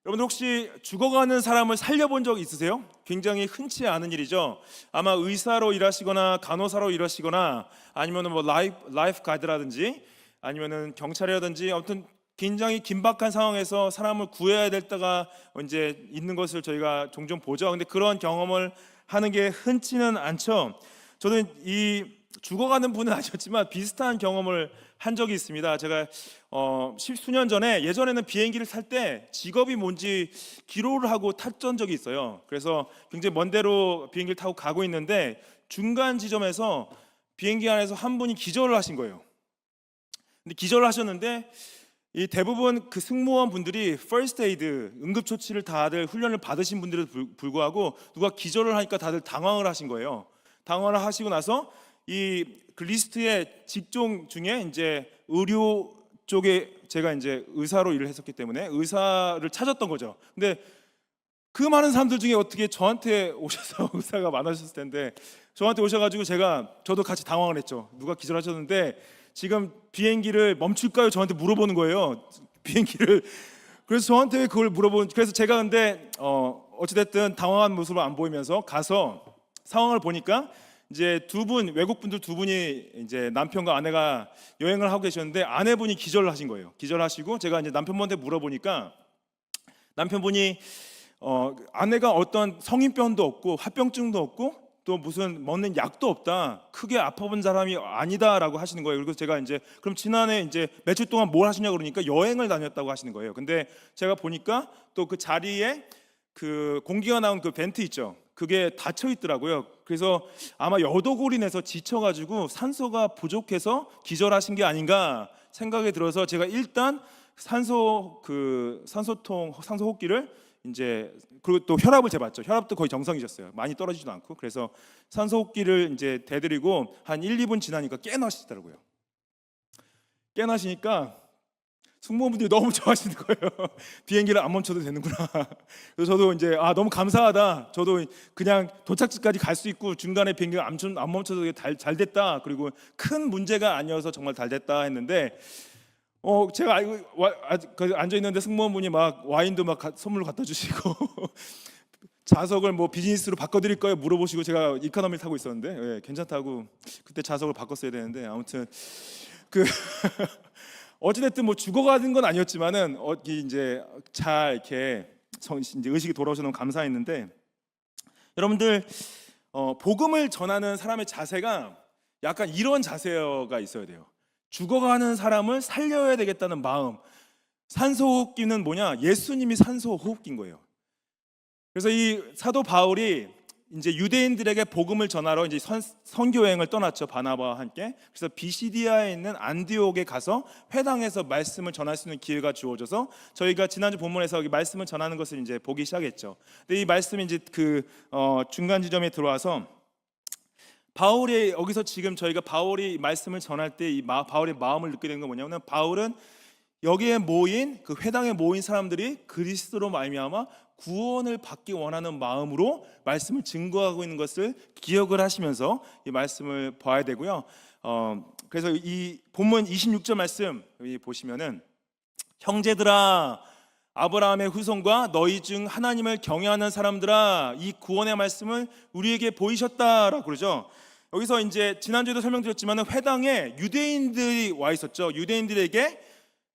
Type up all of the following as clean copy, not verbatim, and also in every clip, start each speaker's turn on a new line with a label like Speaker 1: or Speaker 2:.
Speaker 1: 여러분 혹시 죽어가는 사람을 살려본 적 있으세요? 굉장히 흔치 않은 일이죠. 아마 의사로 일하시거나 간호사로 일하시거나 아니면 뭐 라이프 가드라든지 아니면은 경찰이라든지 아무튼 굉장히 긴박한 상황에서 사람을 구해야 될 때가 이제 있는 것을 저희가 종종 보죠. 근데 그런 경험을 하는 게 흔치는 않죠. 저는 이 죽어가는 분은 아니었지만 비슷한 경험을 한 적이 있습니다. 제가 십수년 전에 예전에는 비행기를 탈 때 직업이 뭔지 기록을 하고 탔던 적이 있어요. 그래서 굉장히 먼 데로 비행기를 타고 가고 있는데 중간 지점에서 비행기 안에서 한 분이 기절을 하신 거예요. 근데 기절을 하셨는데 이 대부분 그 승무원 분들이 퍼스트 에이드 응급 처치를 다들 훈련을 받으신 분들에도 불구하고 누가 기절을 하니까 다들 당황을 하신 거예요. 당황을 하시고 나서 이 그 리스트의 직종 중에 이제 의료 쪽에 제가 이제 의사로 일을 했었기 때문에 의사를 찾았던 거죠. 근데 그 많은 사람들 중에 어떻게 저한테 오셔서 의사가 많으셨을 텐데 저한테 오셔가지고 저도 같이 당황을 했죠. 누가 기절하셨는데 지금 비행기를 멈출까요? 저한테 물어보는 거예요. 비행기를. 그래서 저한테 그걸 그래서 제가 근데 어찌됐든 당황한 모습을 안 보이면서 가서 상황을 보니까 이제 외국 분들 두 분이 이제 남편과 아내가 여행을 하고 계셨는데 아내분이 기절을 하신 거예요. 기절하시고 제가 이제 남편분한테 물어보니까 남편분이 아내가 어떤 성인병도 없고 합병증도 없고 또 무슨 먹는 약도 없다, 크게 아파본 사람이 아니다라고 하시는 거예요. 그리고 제가 이제 그럼 지난해 이제 며칠 동안 뭘 하시냐 그러니까 여행을 다녔다고 하시는 거예요. 근데 제가 보니까 또 그 자리에 그 공기가 나온 그 벤트 있죠. 그게 닫혀 있더라고요. 그래서 아마 여도골이 내서 지쳐가지고 산소가 부족해서 기절하신 게 아닌가 생각이 들어서 제가 일단 산소호흡기를 이제 그리고 또 혈압을 재봤죠. 혈압도 거의 정상이셨어요. 많이 떨어지지도 않고. 그래서 산소호흡기를 이제 대드리고 한 1, 2분 지나니까 깨나시더라고요. 깨나시니까 승무원분들이 너무 좋아하시는 거예요. 비행기를 안 멈춰도 되는구나. 그래서 저도 이제 너무 감사하다. 저도 그냥 도착지까지 갈 수 있고 중간에 비행기가 안 멈춰도 잘 됐다. 그리고 큰 문제가 아니어서 정말 잘 됐다 했는데 제가 앉아 있는데 승무원분이 막 와인도 막 선물로 갖다 주시고 좌석을 뭐 비즈니스로 바꿔드릴 거예요 물어보시고 제가 이코노미를 타고 있었는데 괜찮다고 그때 좌석을 바꿨어야 되는데 아무튼 그 어찌됐든 뭐 죽어가는 건 아니었지만은 이제 잘 이렇게 이제 의식이 돌아오셔서 너무 감사했는데 여러분들 복음을 전하는 사람의 자세가 약간 이런 자세가 있어야 돼요. 죽어가는 사람을 살려야 되겠다는 마음. 산소호흡기는 뭐냐? 예수님이 산소호흡기인 거예요. 그래서 이 사도 바울이 이제 유대인들에게 복음을 전하러 이제 선교 여행을 떠났죠. 바나바와 함께. 그래서 비시디아에 있는 안디옥에 가서 회당에서 말씀을 전할 수 있는 기회가 주어져서 저희가 지난주 본문에서 이 말씀을 전하는 것을 이제 보기 시작했죠. 근데 이 말씀이 이제 그 중간 지점에 들어와서 바울이 여기서 지금 저희가 바울이 말씀을 전할 때 이 바울의 마음을 느끼게 된 건 뭐냐면 바울은 여기에 모인 그 회당에 모인 사람들이 그리스도로 말미암아 구원을 받기 원하는 마음으로 말씀을 증거하고 있는 것을 기억을 하시면서 이 말씀을 봐야 되고요. 그래서 이 본문 26절 말씀 여기 보시면은 형제들아 아브라함의 후손과 너희 중 하나님을 경외하는 사람들아 이 구원의 말씀을 우리에게 보이셨다라고 그러죠. 여기서 이제 지난주에도 설명드렸지만 회당에 유대인들이 와 있었죠. 유대인들에게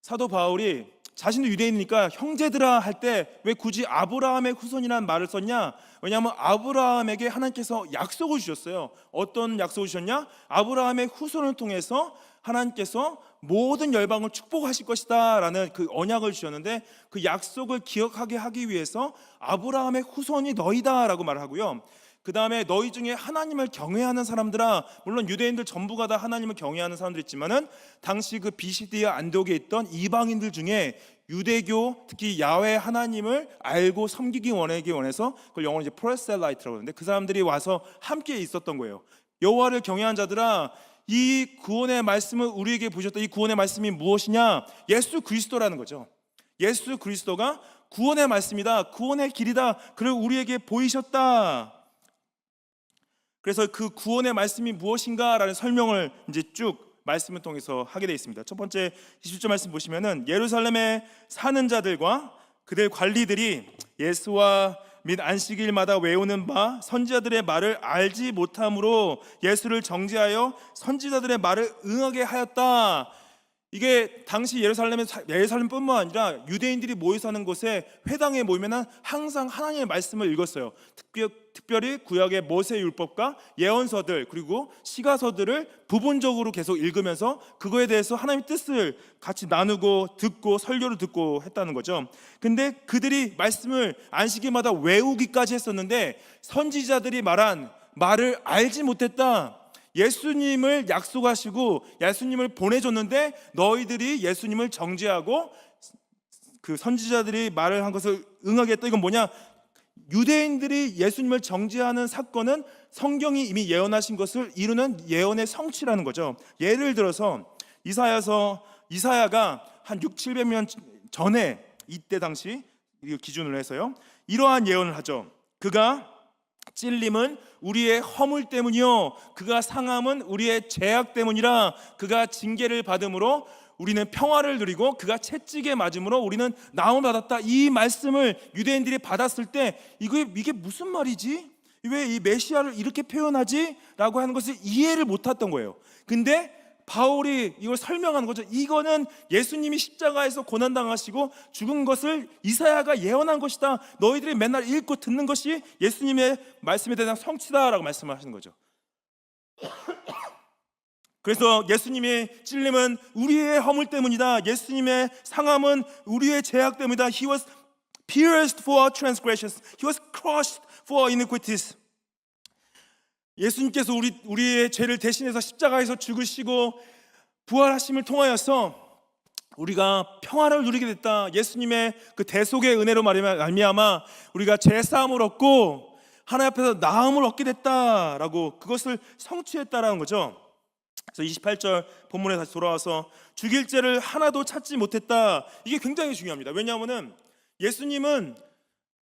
Speaker 1: 사도 바울이 자신도 유대인이니까 형제들아 할 때 왜 굳이 아브라함의 후손이라는 말을 썼냐? 왜냐하면 아브라함에게 하나님께서 약속을 주셨어요. 어떤 약속을 주셨냐? 아브라함의 후손을 통해서 하나님께서 모든 열방을 축복하실 것이다 라는 그 언약을 주셨는데 그 약속을 기억하게 하기 위해서 아브라함의 후손이 너희다 라고 말을 하고요. 그 다음에 너희 중에 하나님을 경외하는 사람들아, 물론 유대인들 전부가 다 하나님을 경외하는 사람들 있지만은 당시 그 비시디아 안독에 있던 이방인들 중에 유대교 특히 야훼 하나님을 알고 섬기기 원해서 그걸 영어로 이제 프로셀라이트라고 하는데 그 사람들이 와서 함께 있었던 거예요. 여호와를 경외한 자들아 이 구원의 말씀을 우리에게 보셨다. 이 구원의 말씀이 무엇이냐? 예수 그리스도라는 거죠. 예수 그리스도가 구원의 말씀이다. 구원의 길이다. 그를 우리에게 보이셨다. 그래서 그 구원의 말씀이 무엇인가라는 설명을 이제 쭉 말씀을 통해서 하게 되어 있습니다. 첫 번째 20절 말씀 보시면은 예루살렘에 사는 자들과 그들 관리들이 예수와 및 안식일마다 외우는 바 선지자들의 말을 알지 못함으로 예수를 정죄하여 선지자들의 말을 응하게 하였다. 이게 당시 예루살렘뿐만 아니라 유대인들이 모여 사는 곳에 회당에 모이면 항상 하나님의 말씀을 읽었어요. 특별히 구약의 모세율법과 예언서들 그리고 시가서들을 부분적으로 계속 읽으면서 그거에 대해서 하나님의 뜻을 같이 나누고 듣고 설교를 듣고 했다는 거죠. 근데 그들이 말씀을 안식일마다 외우기까지 했었는데 선지자들이 말한 말을 알지 못했다. 예수님을 약속하시고 예수님을 보내줬는데 너희들이 예수님을 정죄하고 그 선지자들이 말을 한 것을 응하겠다. 이건 뭐냐? 유대인들이 예수님을 정죄하는 사건은 성경이 이미 예언하신 것을 이루는 예언의 성취라는 거죠. 예를 들어서 이사야가 한 6, 700년 전에 이때 당시 기준으로 해서요 이러한 예언을 하죠. 그가 찔림은 우리의 허물 때문이요 그가 상함은 우리의 죄악 때문이라. 그가 징계를 받음으로 우리는 평화를 누리고 그가 채찍에 맞음으로 우리는 나음을 받았다. 이 말씀을 유대인들이 받았을 때 이게 무슨 말이지? 왜 이 메시아를 이렇게 표현하지? 라고 하는 것을 이해를 못했던 거예요. 근데 바울이 이걸 설명하는 거죠. 이거는 예수님이 십자가에서 고난당하시고 죽은 것을 이사야가 예언한 것이다. 너희들이 맨날 읽고 듣는 것이 예수님의 말씀에 대한 성취다라고 말씀을 하시는 거죠. 그래서 예수님의 찔림은 우리의 허물 때문이다. 예수님의 상함은 우리의 죄악 때문이다. He was pierced for our transgressions. He was crushed for our iniquities. 예수님께서 우리의 죄를 대신해서 십자가에서 죽으시고 부활하심을 통하여서 우리가 평화를 누리게 됐다. 예수님의 그 대속의 은혜로 말미암아 우리가 죄 사함을 얻고 하나님 앞에서 나음을 얻게 됐다라고 그것을 성취했다라는 거죠. 그래서 28절 본문에 다시 돌아와서 죽일 죄를 하나도 찾지 못했다. 이게 굉장히 중요합니다. 왜냐하면 예수님은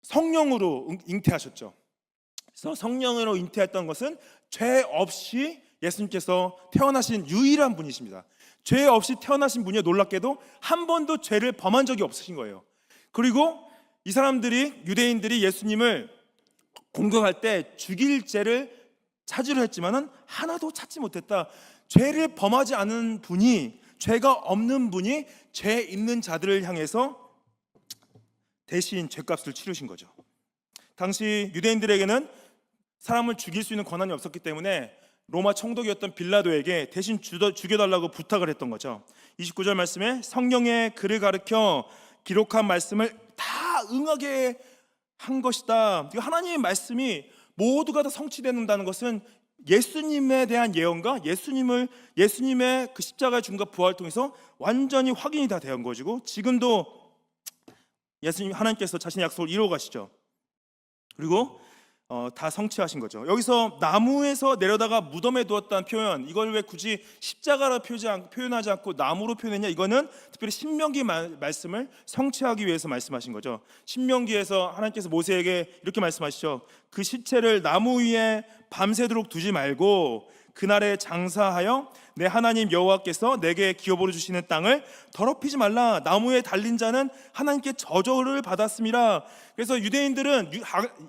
Speaker 1: 성령으로 잉태하셨죠. 그래서 성령으로 잉태했던 것은 죄 없이 예수님께서 태어나신 유일한 분이십니다. 죄 없이 태어나신 분이 놀랍게도 한 번도 죄를 범한 적이 없으신 거예요. 그리고 이 사람들이 유대인들이 예수님을 공격할 때 죽일 죄를 찾으려 했지만은 하나도 찾지 못했다. 죄를 범하지 않은 분이 죄가 없는 분이 죄 있는 자들을 향해서 대신 죄값을 치르신 거죠. 당시 유대인들에게는 사람을 죽일 수 있는 권한이 없었기 때문에 로마 총독이었던 빌라도에게 대신 죽여달라고 부탁을 했던 거죠. 29절 말씀에 성령의 글을 가르쳐 기록한 말씀을 다 응하게 한 것이다. 하나님의 말씀이 모두가 다 성취된다는 것은 예수님에 대한 예언과 예수님의 그 십자가의 죽음과 부활을 통해서 완전히 확인이 다 된 것이고 지금도 예수님 하나님께서 자신의 약속을 이루어 가시죠. 그리고 다 성취하신 거죠. 여기서 나무에서 내려다가 무덤에 두었다는 표현, 이걸 왜 굳이 십자가로 표현하지 않고 나무로 표현했냐? 이거는 특별히 신명기 말씀을 성취하기 위해서 말씀하신 거죠. 신명기에서 하나님께서 모세에게 이렇게 말씀하시죠. 그 시체를 나무 위에 밤새도록 두지 말고 그날에 장사하여 내 하나님 여호와께서 내게 기업으로 주시는 땅을 더럽히지 말라. 나무에 달린 자는 하나님께 저주를 받았습니다. 그래서 유대인들은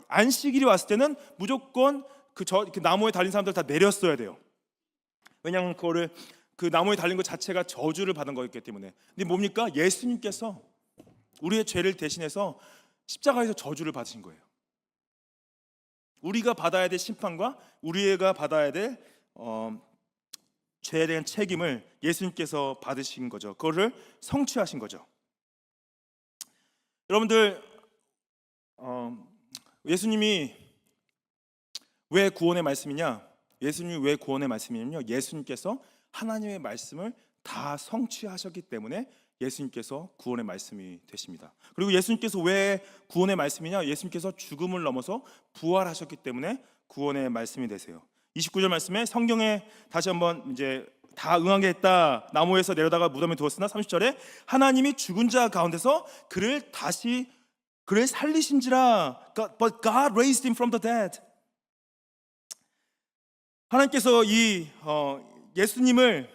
Speaker 1: 안식일이 왔을 때는 무조건 그 나무에 달린 사람들 다 내렸어야 돼요. 왜냐하면 그 나무에 달린 것 자체가 저주를 받은 거였기 때문에. 근데 뭡니까? 예수님께서 우리의 죄를 대신해서 십자가에서 저주를 받으신 거예요. 우리가 받아야 될 심판과 우리가 받아야 될 죄에 대한 책임을 예수님께서 받으신 거죠. 그거를 성취하신 거죠. 여러분들, 예수님이 왜 구원의 말씀이냐? 예수님이 왜 구원의 말씀이냐면요, 예수님께서 하나님의 말씀을 다 성취하셨기 때문에 예수님께서 구원의 말씀이 되십니다. 그리고 예수님께서 왜 구원의 말씀이냐? 예수님께서 죽음을 넘어서 부활하셨기 때문에 구원의 말씀이 되세요. 29절 말씀에 성경에 다시 한번 이제 다 응하게 했다. 나무에서 내려다가 무덤에 두었으나 30절에 하나님이 죽은 자 가운데서 그를 살리신지라. But God raised him from the dead. 하나님께서 이 예수님을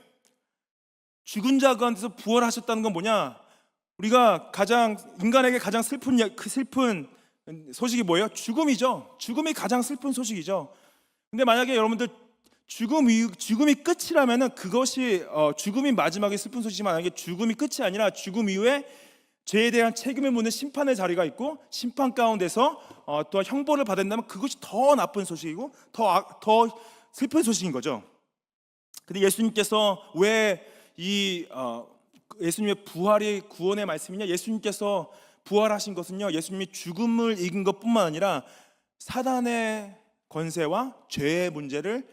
Speaker 1: 죽은 자 가운데서 부활하셨다는 건 뭐냐? 우리가 인간에게 가장 슬픈 소식이 뭐예요? 죽음이죠. 죽음이 가장 슬픈 소식이죠. 근데 만약에 여러분들 죽음이 끝이라면은 그것이 죽음이 마지막에 슬픈 소식이지만, 만약에 죽음이 끝이 아니라 죽음 이후에 죄에 대한 책임을 묻는 심판의 자리가 있고 심판 가운데서 또 형벌을 받는다면 그것이 더 나쁜 소식이고 더 슬픈 소식인 거죠. 근데 예수님께서 왜 예수님의 부활이 구원의 말씀이냐? 예수님께서 부활하신 것은요, 예수님이 죽음을 이긴 것뿐만 아니라 사단의 권세와 죄의 문제를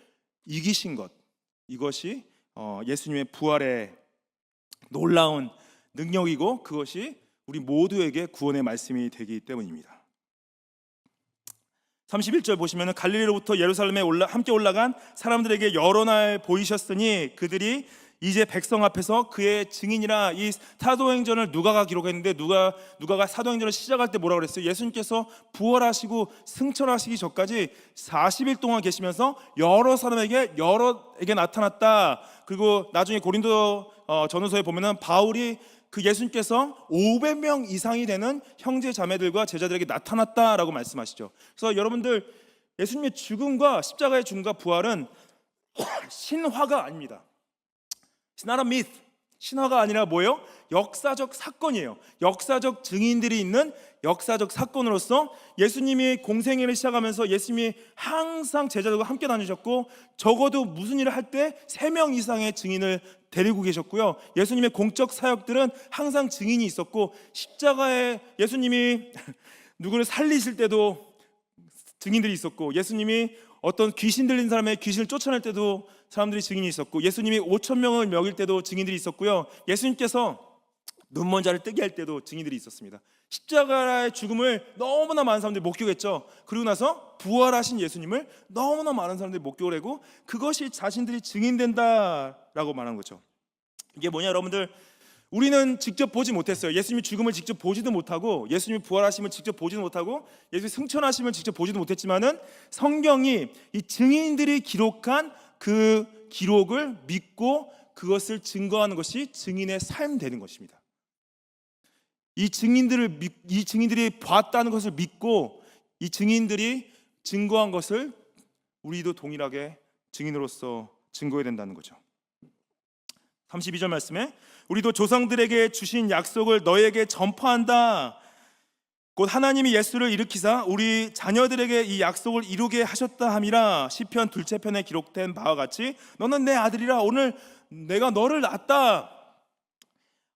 Speaker 1: 이기신 것, 이것이 예수님의 부활의 놀라운 능력이고 그것이 우리 모두에게 구원의 말씀이 되기 때문입니다. 31절 보시면 갈릴리로부터 예루살렘에 함께 올라간 사람들에게 여러 날 보이셨으니 그들이 이제 백성 앞에서 그의 증인이라. 이 사도행전을 누가가 기록했는데 누가가 사도행전을 시작할 때 뭐라고 그랬어요? 예수님께서 부활하시고 승천하시기 전까지 40일 동안 계시면서 여러 사람에게 나타났다. 그리고 나중에 고린도 전후서에 보면은 바울이 그 예수님께서 500명 이상이 되는 형제 자매들과 제자들에게 나타났다라고 말씀하시죠. 그래서 여러분들, 예수님의 죽음과 십자가의 죽음과 부활은 신화가 아닙니다. It's not a myth. 신화가 아니라 뭐예요? 역사적 사건이에요. 역사적 증인들이 있는 역사적 사건으로서 예수님이 공생애를 시작하면서 예수님이 항상 제자들과 함께 다니셨고 적어도 무슨 일을 할 때 3명 이상의 증인을 데리고 계셨고요. 예수님의 공적 사역들은 항상 증인이 있었고 십자가에 예수님이 누구를 살리실 때도 증인들이 있었고 예수님이 어떤 귀신 들린 사람의 귀신을 쫓아낼 때도 사람들이 증인이 있었고 예수님이 5,000명을 먹일 때도 증인들이 있었고요. 예수님께서 눈먼 자를 뜨게 할 때도 증인들이 있었습니다. 십자가의 죽음을 너무나 많은 사람들이 목격했죠. 그리고 나서 부활하신 예수님을 너무나 많은 사람들이 목격을 하고 그것이 자신들이 증인된다라고 말한 거죠. 이게 뭐냐 여러분들, 우리는 직접 보지 못했어요. 예수님이 죽음을 직접 보지도 못하고 예수님이 부활하심을 직접 보지도 못하고 예수님이 승천하심을 직접 보지도 못했지만은 성경이 이 증인들이 기록한 그 기록을 믿고 그것을 증거하는 것이 증인의 삶 되는 것입니다. 이 증인들이 봤다는 것을 믿고 이 증인들이 증거한 것을 우리도 동일하게 증인으로서 증거해야 된다는 거죠. 32절 말씀에 우리도 조상들에게 주신 약속을 너에게 전파한다. 곧 하나님이 예수를 일으키사 우리 자녀들에게 이 약속을 이루게 하셨다 함이라. 시편 2째 편에 기록된 바와 같이 너는 내 아들이라 오늘 내가 너를 낳았다.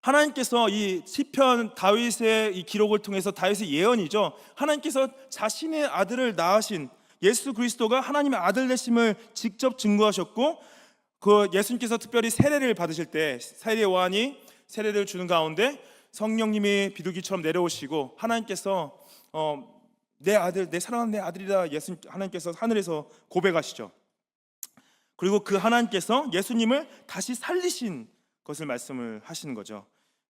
Speaker 1: 하나님께서 이 시편 다윗의 이 기록을 통해서 다윗의 예언이죠. 하나님께서 자신의 아들을 낳으신 예수 그리스도가 하나님의 아들 되심을 직접 증거하셨고 그 예수님께서 특별히 세례를 받으실 때 세례 요한이 세례를 주는 가운데 성령님이 비둘기처럼 내려오시고 하나님께서 내 아들, 내 사랑하는 내 아들이다 하나님께서 하늘에서 고백하시죠. 그리고 그 하나님께서 예수님을 다시 살리신 것을 말씀을 하시는 거죠.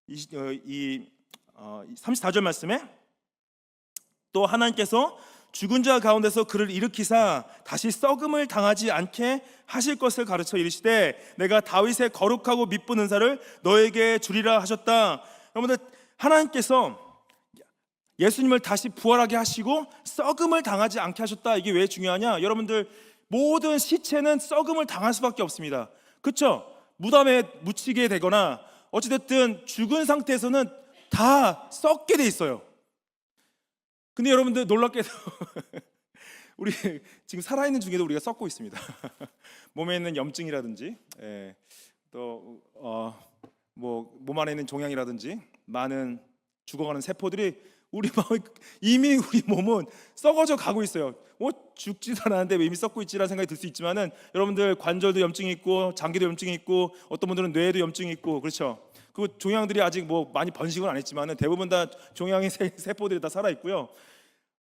Speaker 1: 34절 말씀에 또 하나님께서 죽은 자 가운데서 그를 일으키사 다시 썩음을 당하지 않게 하실 것을 가르쳐 이르시되 내가 다윗의 거룩하고 미쁜 은사를 너에게 주리라 하셨다. 여러분들, 하나님께서 예수님을 다시 부활하게 하시고 썩음을 당하지 않게 하셨다. 이게 왜 중요하냐? 여러분들, 모든 시체는 썩음을 당할 수밖에 없습니다. 그렇죠? 무덤에 묻히게 되거나 어찌됐든 죽은 상태에서는 다 썩게 돼 있어요. 근데 여러분들 놀랍게도 우리 지금 살아있는 중에도 우리가 썩고 있습니다. 몸에 있는 염증이라든지 또 몸 안에 있는 종양이라든지 많은 죽어가는 세포들이 이미 우리 몸은 썩어져 가고 있어요. 죽지도 않았는데 왜 이미 썩고 있지라는 생각이 들 수 있지만은 여러분들 관절도 염증이 있고 장기도 염증이 있고 어떤 분들은 뇌에도 염증이 있고 그렇죠. 그 종양들이 아직 많이 번식은 안 했지만은 대부분 다 종양의 세포들이 다 살아 있고요.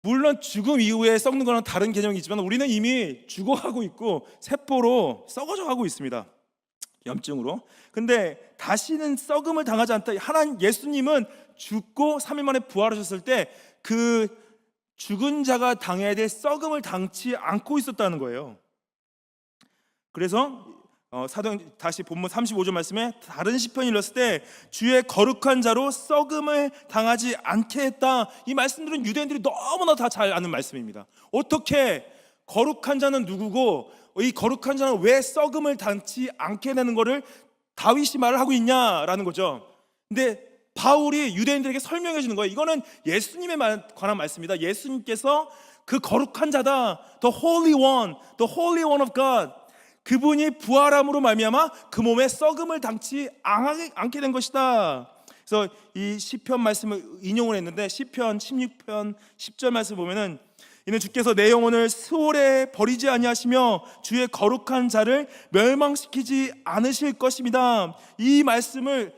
Speaker 1: 물론 죽음 이후에 썩는 거는 다른 개념이지만 우리는 이미 죽어가고 있고 세포로 썩어져 가고 있습니다. 염증으로. 근데 다시는 썩음을 당하지 않다. 하나님 예수님은 죽고 3일 만에 부활하셨을 때 그 죽은 자가 당해야 될 썩음을 당치 않고 있었다는 거예요. 그래서 사도 다시 본문 35절 말씀에 다른 시편이 읽었을 때 주의 거룩한 자로 썩음을 당하지 않게 했다. 이 말씀들은 유대인들이 너무나 다 잘 아는 말씀입니다. 어떻게 거룩한 자는 누구고 이 거룩한 자는 왜 썩음을 당치 않게 되는 것을 다윗이 말을 하고 있냐라는 거죠. 근데 바울이 유대인들에게 설명해 주는 거예요. 이거는 예수님에 관한 말씀입니다. 예수님께서 그 거룩한 자다, the holy one of God, 그분이 부활함으로 말미암아 그 몸에 썩음을 당치 않게 된 것이다. 그래서 이 시편 말씀을 인용을 했는데 시편 16편 10절 말씀 보면은 이는 주께서 내 영혼을 스올에 버리지 아니하시며 주의 거룩한 자를 멸망시키지 않으실 것입니다. 이 말씀을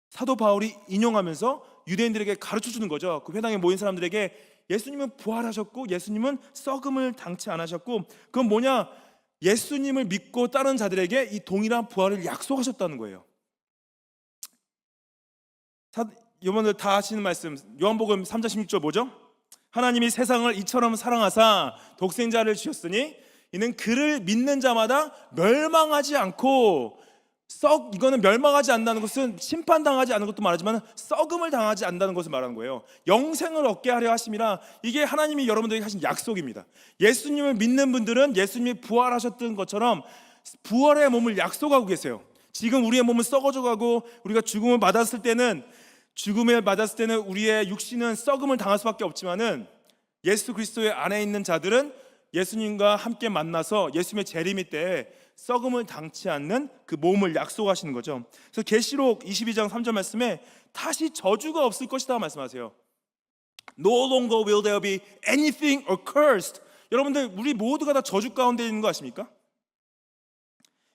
Speaker 1: 사도 바울이 인용하면서 유대인들에게 가르쳐 주는 거죠. 그 회당에 모인 사람들에게 예수님은 부활하셨고 예수님은 썩음을 당치 않으셨고, 그건 뭐냐? 예수님을 믿고 따르는 자들에게 이 동일한 부활을 약속하셨다는 거예요. 여러분들 다 아시는 말씀, 요한복음 3장 16절 뭐죠? 하나님이 세상을 이처럼 사랑하사 독생자를 주셨으니 이는 그를 믿는 자마다 멸망하지 않고, 이거는 멸망하지 않는다는 것은 심판당하지 않는 것도 말하지만 썩음을 당하지 않는다는 것을 말하는 거예요. 영생을 얻게 하려 하심이라. 이게 하나님이 여러분들에게 하신 약속입니다. 예수님을 믿는 분들은 예수님이 부활하셨던 것처럼 부활의 몸을 약속하고 계세요. 지금 우리의 몸은 썩어져 가고 우리가 죽음을 받았을 때는 우리의 육신은 썩음을 당할 수밖에 없지만은 예수 그리스도의 안에 있는 자들은 예수님과 함께 만나서 예수님의 재림이 때 썩음을 당치 않는 그 몸을 약속하시는 거죠. 그래서 계시록 22장 3절 말씀에 다시 저주가 없을 것이다 말씀하세요. No longer will there be anything accursed. 여러분들, 우리 모두가 다 저주 가운데 있는 거 아십니까?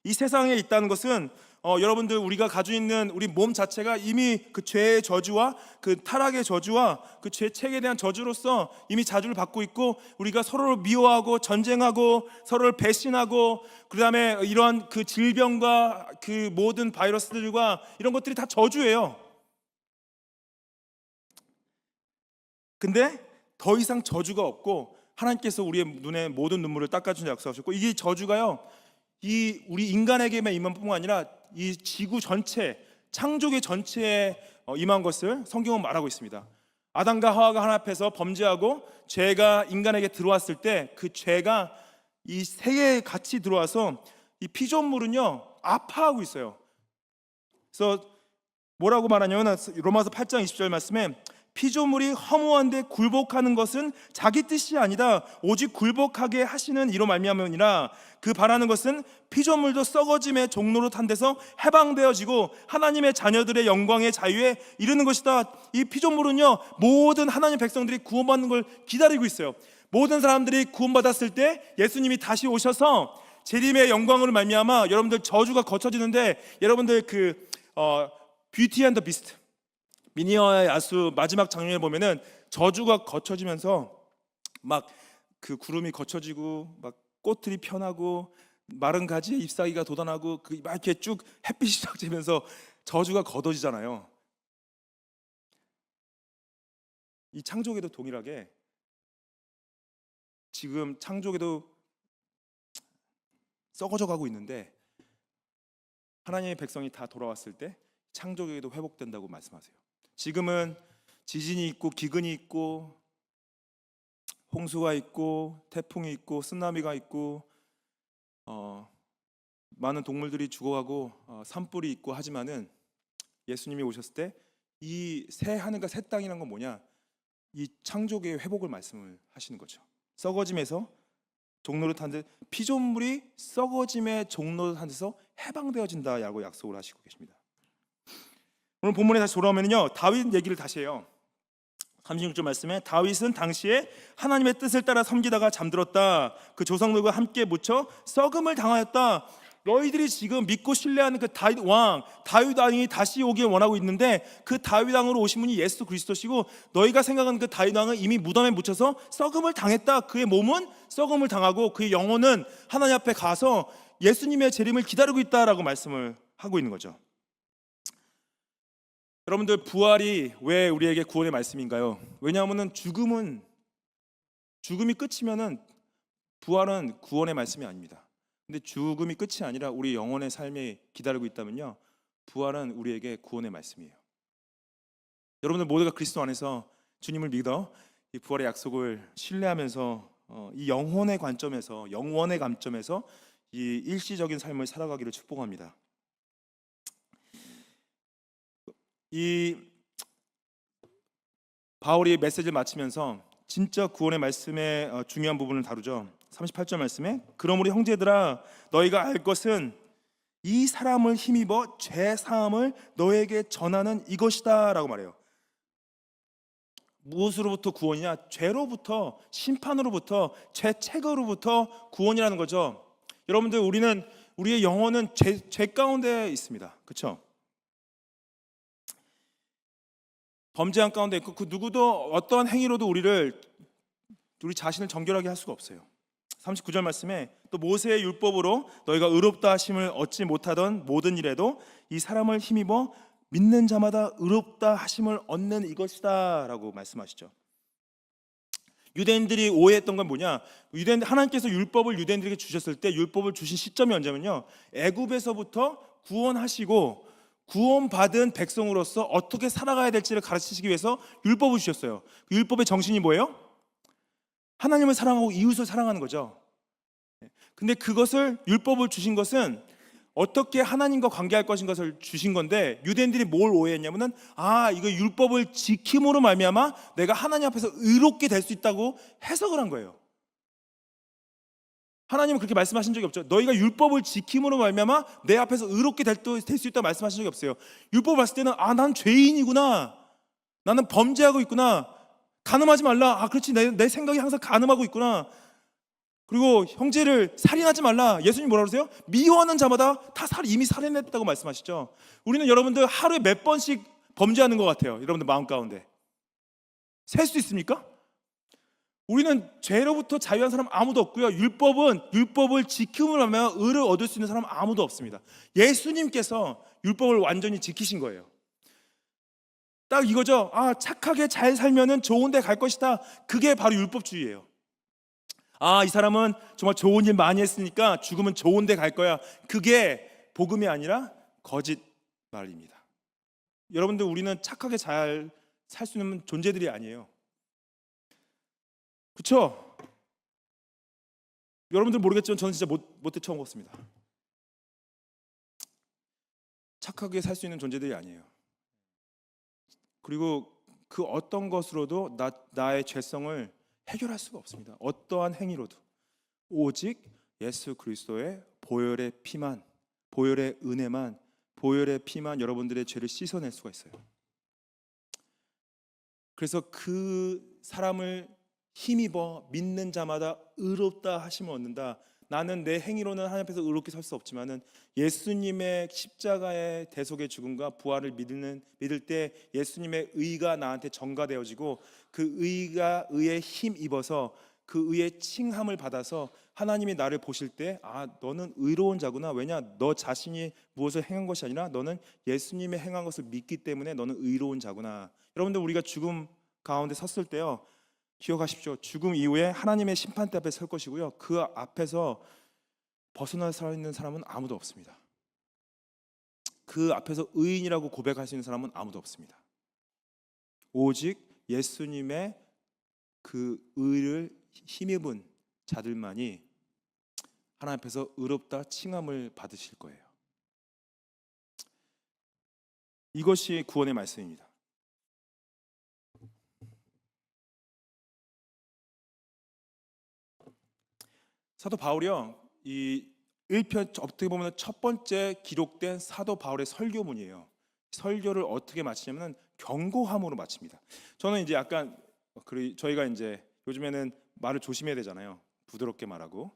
Speaker 1: 이 세상에 있다는 것은 여러분들, 우리가 가지고 있는 우리 몸 자체가 이미 그 죄의 저주와 그 타락의 저주와 그 죄책에 대한 저주로서 이미 자주를 받고 있고, 우리가 서로를 미워하고 전쟁하고 서로를 배신하고, 그 다음에 이런 그 질병과 그 모든 바이러스들과 이런 것들이 다 저주예요. 근데 더 이상 저주가 없고 하나님께서 우리의 눈에 모든 눈물을 닦아주는 약속하셨고, 이 저주가요, 이 우리 인간에게만 임한 뿐만 아니라 이 지구 전체, 창조계 전체에 임한 것을 성경은 말하고 있습니다. 아담과 하와가 하나님 앞에서 범죄하고 죄가 인간에게 들어왔을 때 그 죄가 이 세계에 같이 들어와서 이 피조물은요 아파하고 있어요. 그래서 뭐라고 말하냐면 로마서 8장 20절 말씀에 피조물이 허무한데 굴복하는 것은 자기 뜻이 아니다 오직 굴복하게 하시는 이로 말미암으니라. 그 바라는 것은 피조물도 썩어짐의 종로로 탄 데서 해방되어지고 하나님의 자녀들의 영광의 자유에 이르는 것이다. 이 피조물은요 모든 하나님 백성들이 구원받는 걸 기다리고 있어요. 모든 사람들이 구원받았을 때 예수님이 다시 오셔서 재림의 영광으로 말미암아 여러분들 저주가 거쳐지는데, 여러분들 뷰티 앤 더 비스트, 미니어의 야수 마지막 장면에 보면은 저주가 거쳐지면서 막 그 구름이 거쳐지고 막 꽃들이 펴나고 마른 가지에 잎사귀가 돋아나고 막 이렇게 쭉 햇빛이 쫙 쬐면서 저주가 걷어지잖아요. 이 창조계도 동일하게 지금 창조계도 썩어져 가고 있는데 하나님의 백성이 다 돌아왔을 때 창조계도 회복된다고 말씀하세요. 지금은 지진이 있고 기근이 있고 홍수가 있고 태풍이 있고 쓰나미가 있고 많은 동물들이 죽어가고 산불이 있고 하지만은 예수님이 오셨을 때 이 새 하늘과 새 땅이란 건 뭐냐? 이 창조계의 회복을 말씀을 하시는 거죠. 썩어짐에서 종로를 탄 데 피조물이 썩어짐의 종로를 탄 데서 해방되어진다라고 약속을 하시고 계십니다. 오늘 본문에 다시 돌아오면요 다윗 얘기를 다시 해요. 36절 말씀에 다윗은 당시에 하나님의 뜻을 따라 섬기다가 잠들었다. 그 조상들과 함께 묻혀 썩음을 당하였다. 너희들이 지금 믿고 신뢰하는 그 다윗 왕이 다시 오길 원하고 있는데 그 다윗 왕으로 오신 분이 예수 그리스도시고, 너희가 생각하는 그 다윗 왕은 이미 무덤에 묻혀서 썩음을 당했다. 그의 몸은 썩음을 당하고 그의 영혼은 하나님 앞에 가서 예수님의 재림을 기다리고 있다라고 말씀을 하고 있는 거죠. 여러분들, 부활이 왜 우리에게 구원의 말씀인가요? 왜냐하면 죽음이 끝이면은 부활은 구원의 말씀이 아닙니다. 근데 죽음이 끝이 아니라 우리 영혼의 삶이 기다리고 있다면요, 부활은 우리에게 구원의 말씀이에요. 여러분들 모두가 그리스도 안에서 주님을 믿어 이 부활의 약속을 신뢰하면서 이 영혼의 관점에서, 영원의 관점에서 이 일시적인 삶을 살아가기를 축복합니다. 이 바울이 메시지를 마치면서 진짜 구원의 말씀의 중요한 부분을 다루죠. 38절 말씀에 그러므로 형제들아 너희가 알 것은 이 사람을 힘입어 죄 사함을 너에게 전하는 이것이다 라고 말해요. 무엇으로부터 구원이냐? 죄로부터, 심판으로부터, 죄책으로부터 구원이라는 거죠. 여러분들, 우리의 영혼은 죄 가운데 있습니다. 그렇죠? 범죄한 가운데 있고 그 누구도 어떠한 행위로도 우리 자신을 정결하게 할 수가 없어요. 39절 말씀에 또 모세의 율법으로 너희가 의롭다 하심을 얻지 못하던 모든 일에도 이 사람을 힘입어 믿는 자마다 의롭다 하심을 얻는 이것이다 라고 말씀하시죠. 유대인들이 오해했던 건 뭐냐? 하나님께서 율법을 유대인들에게 주셨을 때 율법을 주신 시점이 언제면요, 애굽에서부터 구원하시고 구원받은 백성으로서 어떻게 살아가야 될지를 가르치시기 위해서 율법을 주셨어요. 그 율법의 정신이 뭐예요? 하나님을 사랑하고 이웃을 사랑하는 거죠. 근데 그것을, 율법을 주신 것은 어떻게 하나님과 관계할 것인 것을 주신 건데, 유대인들이 뭘 오해했냐면은 이거 율법을 지킴으로 말미암아 내가 하나님 앞에서 의롭게 될 수 있다고 해석을 한 거예요. 하나님은 그렇게 말씀하신 적이 없죠. 너희가 율법을 지킴으로 말미암아 내 앞에서 의롭게 될 수 있다고 말씀하신 적이 없어요. 율법을 봤을 때는 난 죄인이구나, 나는 범죄하고 있구나, 간음하지 말라, 그렇지, 내 생각이 항상 간음하고 있구나, 그리고 형제를 살인하지 말라. 예수님 뭐라 그러세요? 미워하는 자마다 다 이미 살인했다고 말씀하시죠. 우리는 여러분들 하루에 몇 번씩 범죄하는 것 같아요. 여러분들 마음 가운데 셀 수 있습니까? 우리는 죄로부터 자유한 사람 아무도 없고요, 율법을 지킴으로 하면 의를 얻을 수 있는 사람 아무도 없습니다. 예수님께서 율법을 완전히 지키신 거예요. 딱 이거죠. 착하게 잘 살면은 좋은 데 갈 것이다. 그게 바로 율법주의예요. 이 사람은 정말 좋은 일 많이 했으니까 죽으면 좋은 데 갈 거야. 그게 복음이 아니라 거짓말입니다. 여러분들, 우리는 착하게 잘 살 수 있는 존재들이 아니에요. 그렇죠? 여러분들 모르겠지만 저는 진짜 못돼 처음 봤습니다. 착하게 살 수 있는 존재들이 아니에요. 그리고 그 어떤 것으로도 나의 죄성을 해결할 수가 없습니다. 어떠한 행위로도 오직 예수 그리스도의 보혈의 피만, 보혈의 은혜만, 보혈의 피만 여러분들의 죄를 씻어낼 수가 있어요. 그래서 그 사람을 힘입어 믿는 자마다 의롭다 하심을 얻는다. 나는 내 행위로는 하나님 앞에서 의롭게 설 수 없지만은 예수님의 십자가의 대속의 죽음과 부활을 믿을 때 예수님의 의가 나한테 전가되어지고 그 의에 힘입어서 그 의의 칭함을 받아서 하나님이 나를 보실 때 너는 의로운 자구나. 왜냐? 너 자신이 무엇을 행한 것이 아니라 너는 예수님의 행한 것을 믿기 때문에 너는 의로운 자구나. 여러분들, 우리가 죽음 가운데 섰을 때요, 기억하십시오. 죽음 이후에 하나님의 심판대 앞에 설 것이고요, 그 앞에서 벗어날 수 있는 사람은 아무도 없습니다. 그 앞에서 의인이라고 고백할 수 있는 사람은 아무도 없습니다. 오직 예수님의 그 의를 힘입은 자들만이 하나님 앞에서 의롭다 칭함을 받으실 거예요. 이것이 구원의 말씀입니다. 사도 바울이요, 이 1편 어떻게 보면 첫 번째 기록된 사도 바울의 설교문이에요. 설교를 어떻게 마치냐면 경고함으로 마칩니다. 저는 이제 약간 저희가 이제 요즘에는 말을 조심해야 되잖아요. 부드럽게 말하고,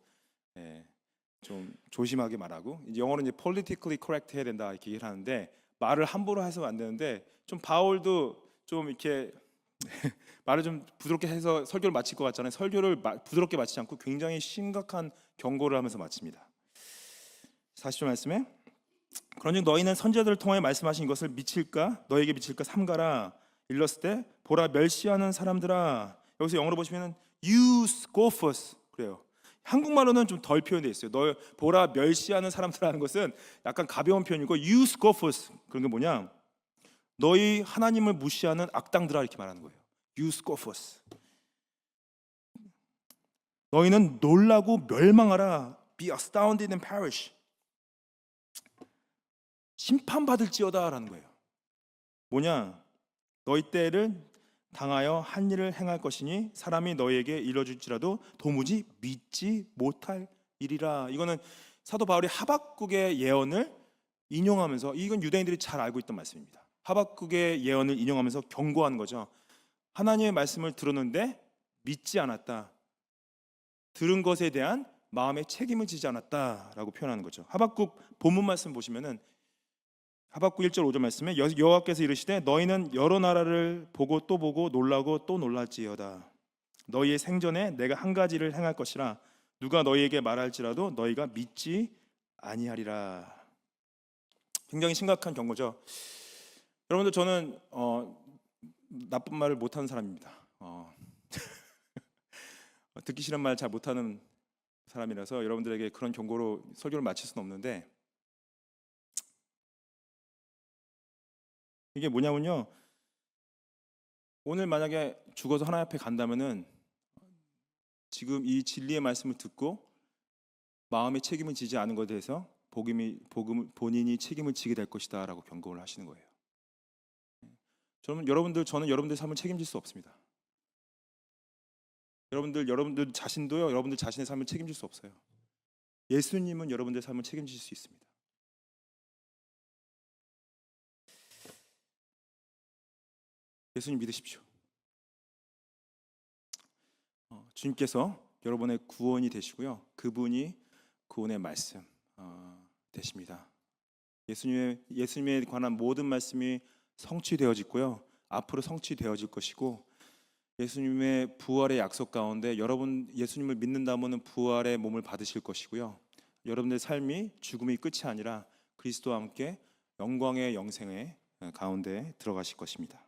Speaker 1: 좀 조심하게 말하고, 이제 영어로 이제 politically correct 해야 된다 이렇게 얘기를 하는데, 말을 함부로 해서 안 되는데 좀 바울도 좀 이렇게 말을 좀 부드럽게 해서 설교를 마칠 것 같잖아요. 설교를 부드럽게 마치지 않고 굉장히 심각한 경고를 하면서 마칩니다. 40절 말씀에 그런즉 너희는 선지자들을 통해 말씀하신 것을 너에게 미칠까 삼가라. 일렀을 때 보라 멸시하는 사람들아. 여기서 영어로 보시면은 you scoffers 그래요. 한국말로는 좀 덜 표현되어 있어요. 너 보라 멸시하는 사람들하는 것은 약간 가벼운 표현이고 you scoffers 그런 게 뭐냐? 너희 하나님을 무시하는 악당들아 이렇게 말하는 거예요. You scoffers. 너희는 놀라고 멸망하라. Be astounded and perish. 심판받을지어다라는 거예요. 뭐냐? 너희 때를 당하여 한 일을 행할 것이니 사람이 너희에게 이뤄줄지라도 도무지 믿지 못할 일이라. 이거는 사도 바울이 하박국의 예언을 인용하면서, 이건 유대인들이 잘 알고 있던 말씀입니다. 하박국의 예언을 인용하면서 경고하는 거죠. 하나님의 말씀을 들었는데 믿지 않았다. 들은 것에 대한 마음의 책임을 지지 않았다라고 표현하는 거죠. 하박국 본문 말씀 보시면은 하박국 1절 5절 말씀에 여호와께서 이르시되 너희는 여러 나라를 보고 또 보고 놀라고 또 놀랄지어다. 너희의 생전에 내가 한 가지를 행할 것이라 누가 너희에게 말할지라도 너희가 믿지 아니하리라. 굉장히 심각한 경고죠. 여러분들, 저는 나쁜 말을 못하는 사람입니다. 듣기 싫은 말 잘 못하는 사람이라서 여러분들에게 그런 경고로 설교를 마칠 수는 없는데, 이게 뭐냐면요, 오늘 만약에 죽어서 하나님 앞에 간다면은 지금 이 진리의 말씀을 듣고 마음의 책임을 지지 않은 것에 대해서 본인이 책임을 지게 될 것이다 라고 경고를 하시는 거예요. 저는 여러분들 삶을 책임질 수 없습니다. 여러분들 자신도요, 여러분들 자신의 삶을 책임질 수 없어요. 예수님은 여러분들의 삶을 책임질 수 있습니다. 예수님 믿으십시오. 주님께서 여러분의 구원이 되시고요, 그분이 구원의 말씀 되십니다. 예수님에 관한 모든 말씀이 성취되어지고요, 앞으로 성취되어질 것이고, 예수님의 부활의 약속 가운데 여러분 예수님을 믿는다면 부활의 몸을 받으실 것이고요, 여러분들의 삶이 죽음이 끝이 아니라 그리스도와 함께 영광의 영생의 가운데 들어가실 것입니다.